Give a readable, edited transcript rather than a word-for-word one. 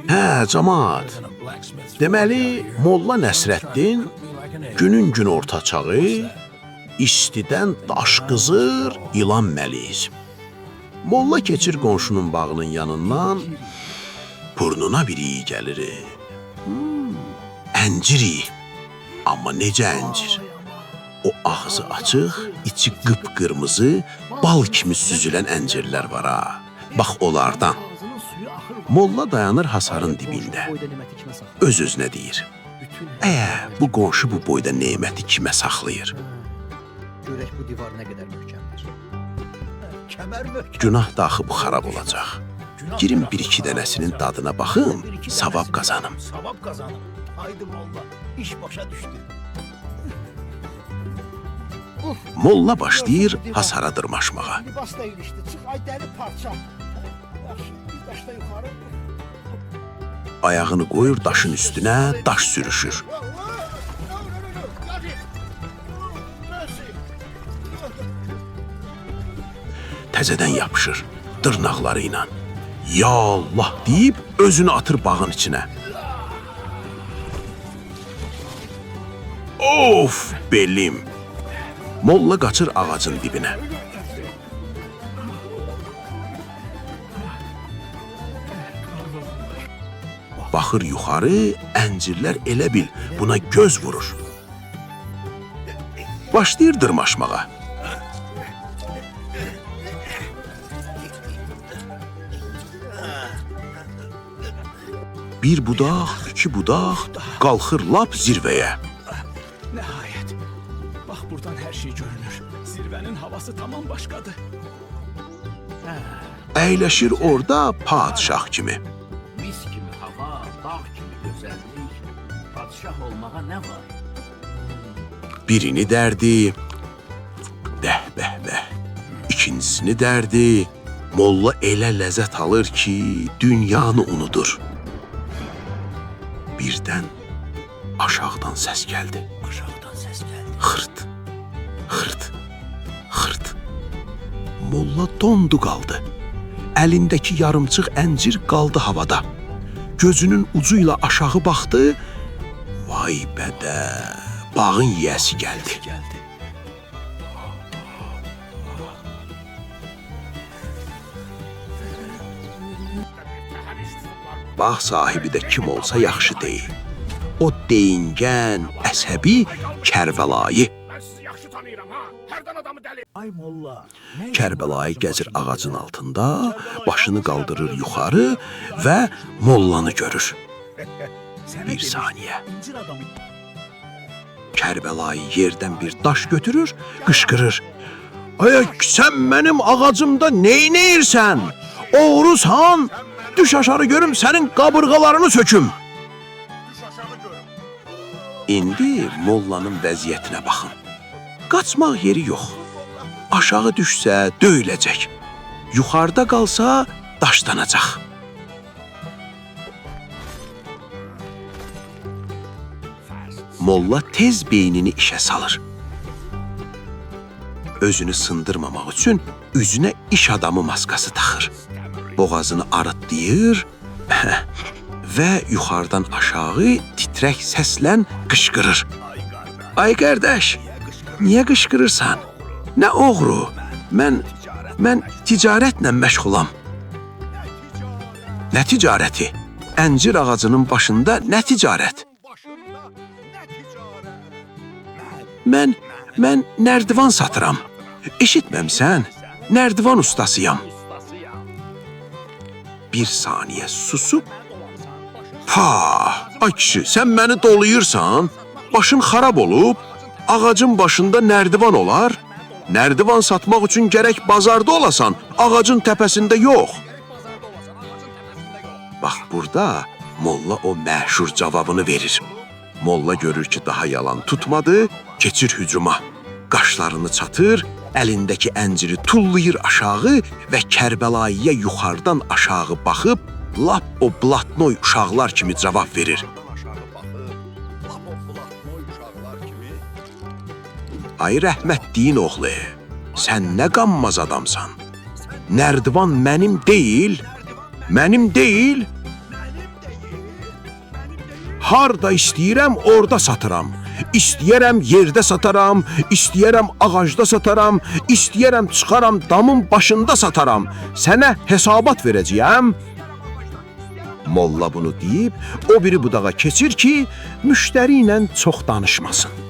Hə, camaat. Deməli, Molla Nəsrəddin günün gün orta çağı, istidən daş qızır, ilan məliz. Molla keçir qonşunun bağının yanından, burnuna bir iyi gəlir. Əncir iyi, amma necə əncir? O ağzı açıq, içi qıpqırmızı, bal kimi süzülən əncirlər var ha. Bax onlardan. Molla dayanır hasarın dibində. Öz-özünə deyir. Bu qonşu bu boyda neməti kimə saxlayır? Görək bu divar nə qədər möhkəmdir. Kəmər möhkəm. Günah daxı bu xarab olacaq. Girin bir-iki dənəsinin dadına baxın, savab qazanım. Savab qazanım. Haydi Molla, iş başa düşdü. Molla başlayır hasara dırmaşmağa. Libas da ilişdi, çıx ay dəli parça. Yaxşı, bir daşda yuxarı. Ayağını qoyur daşın üstünə, daş sürüşür. Təzədən yapışır, dırnaqları ilə. Ya Allah deyib, özünü atır bağın içinə. Of, belim! Molla qaçır ağacın dibinə. Baxır yuxarı, əncirlər elə bil buna göz vurur. Başlayır dırmaşmağa. Bir budaq, iki budaq, qalxır lap zirvəyə. Nəhayət. Bax, buradan hər şey görünür. Zirvənin havası tamam başqadır. Əyləşir orada padşah kimi. Mis kimi hava, dağ kimi gözəllik, padşah olmağa nə var? Birini dərdi, bəh. İkincisini dərdi, Molla elə ləzzət alır ki, dünyanı unudur. Birdən aşağıdan səs gəldi. Xırt, xırt, xırt. Molla dondu qaldı. Əlindəki yarımçıq əncir qaldı havada. Gözünün ucu ilə aşağı baxdı. Vay bədə, bağın yiyəsi gəldi. Bağ sahibi də kim olsa yaxşı deyil. O deyingən, əsəbi Kərbəlayı. Mən sizi yaxşı tanıyıram ha. Hərdən adamı dəli. Ay Molla. Kərbəlayı gəzir ağacın altında, başını qaldırır yuxarı və Mollanı görür. Bir saniyə. İncir adamı. Kərbəlayı yerdən bir daş götürür, qışqırır. Ay, sən mənim ağacımda neynəyirsən? Oğrusan? Düş aşağı görüm, sənin qabırğalarını söküm. İndi Mollanın vəziyyətinə baxın. Qaçmaq yeri yox. Aşağı düşsə döyüləcək. Yuxarıda qalsa daşlanacaq. Molla tez beynini işə salır. Özünü sındırmamaq üçün üzünə iş adamı maskası taxır. Boğazını arıtlayır və yuxarıdan aşağı titrək səslə qışqırır. Ay qardaş, niyə qışqırırsan? Nə oğru? Mən ticarətlə məşğulam. Nə ticarəti? Əncir ağacının başında nə ticarət? Mən nərdivan satıram. Eşitməmsən? Nərdivan ustasıyam. Bir saniyə susub, ay kişi, sən məni doluyursan, başın xarab olub, ağacın başında nərdivan olar, nərdivan satmaq üçün gərək bazarda olasan, ağacın təpəsində yox. Bax, burada Molla o məşhur cavabını verir. Molla görür ki, daha yalan tutmadı, keçir hücuma. Qaşlarını çatır, əlindəki ənciri tullayır aşağı və Kərbəlayıya yuxarıdan aşağı baxıb, lap o blatnoy uşaqlar kimi cavab verir. Ay rəhmətliyin oğlu, sən nə qanmaz adamsan? Nərdivan mənim deyil, harda istəyirəm orada satıram. İstəyərəm yerdə sataram, istəyərəm ağacda sataram, istəyərəm çıxaram damın başında sataram. Sənə hesabat verəcəyəm. Molla bunu deyib, o biri budağa keçir ki, müştəri ilə çox danışmasın.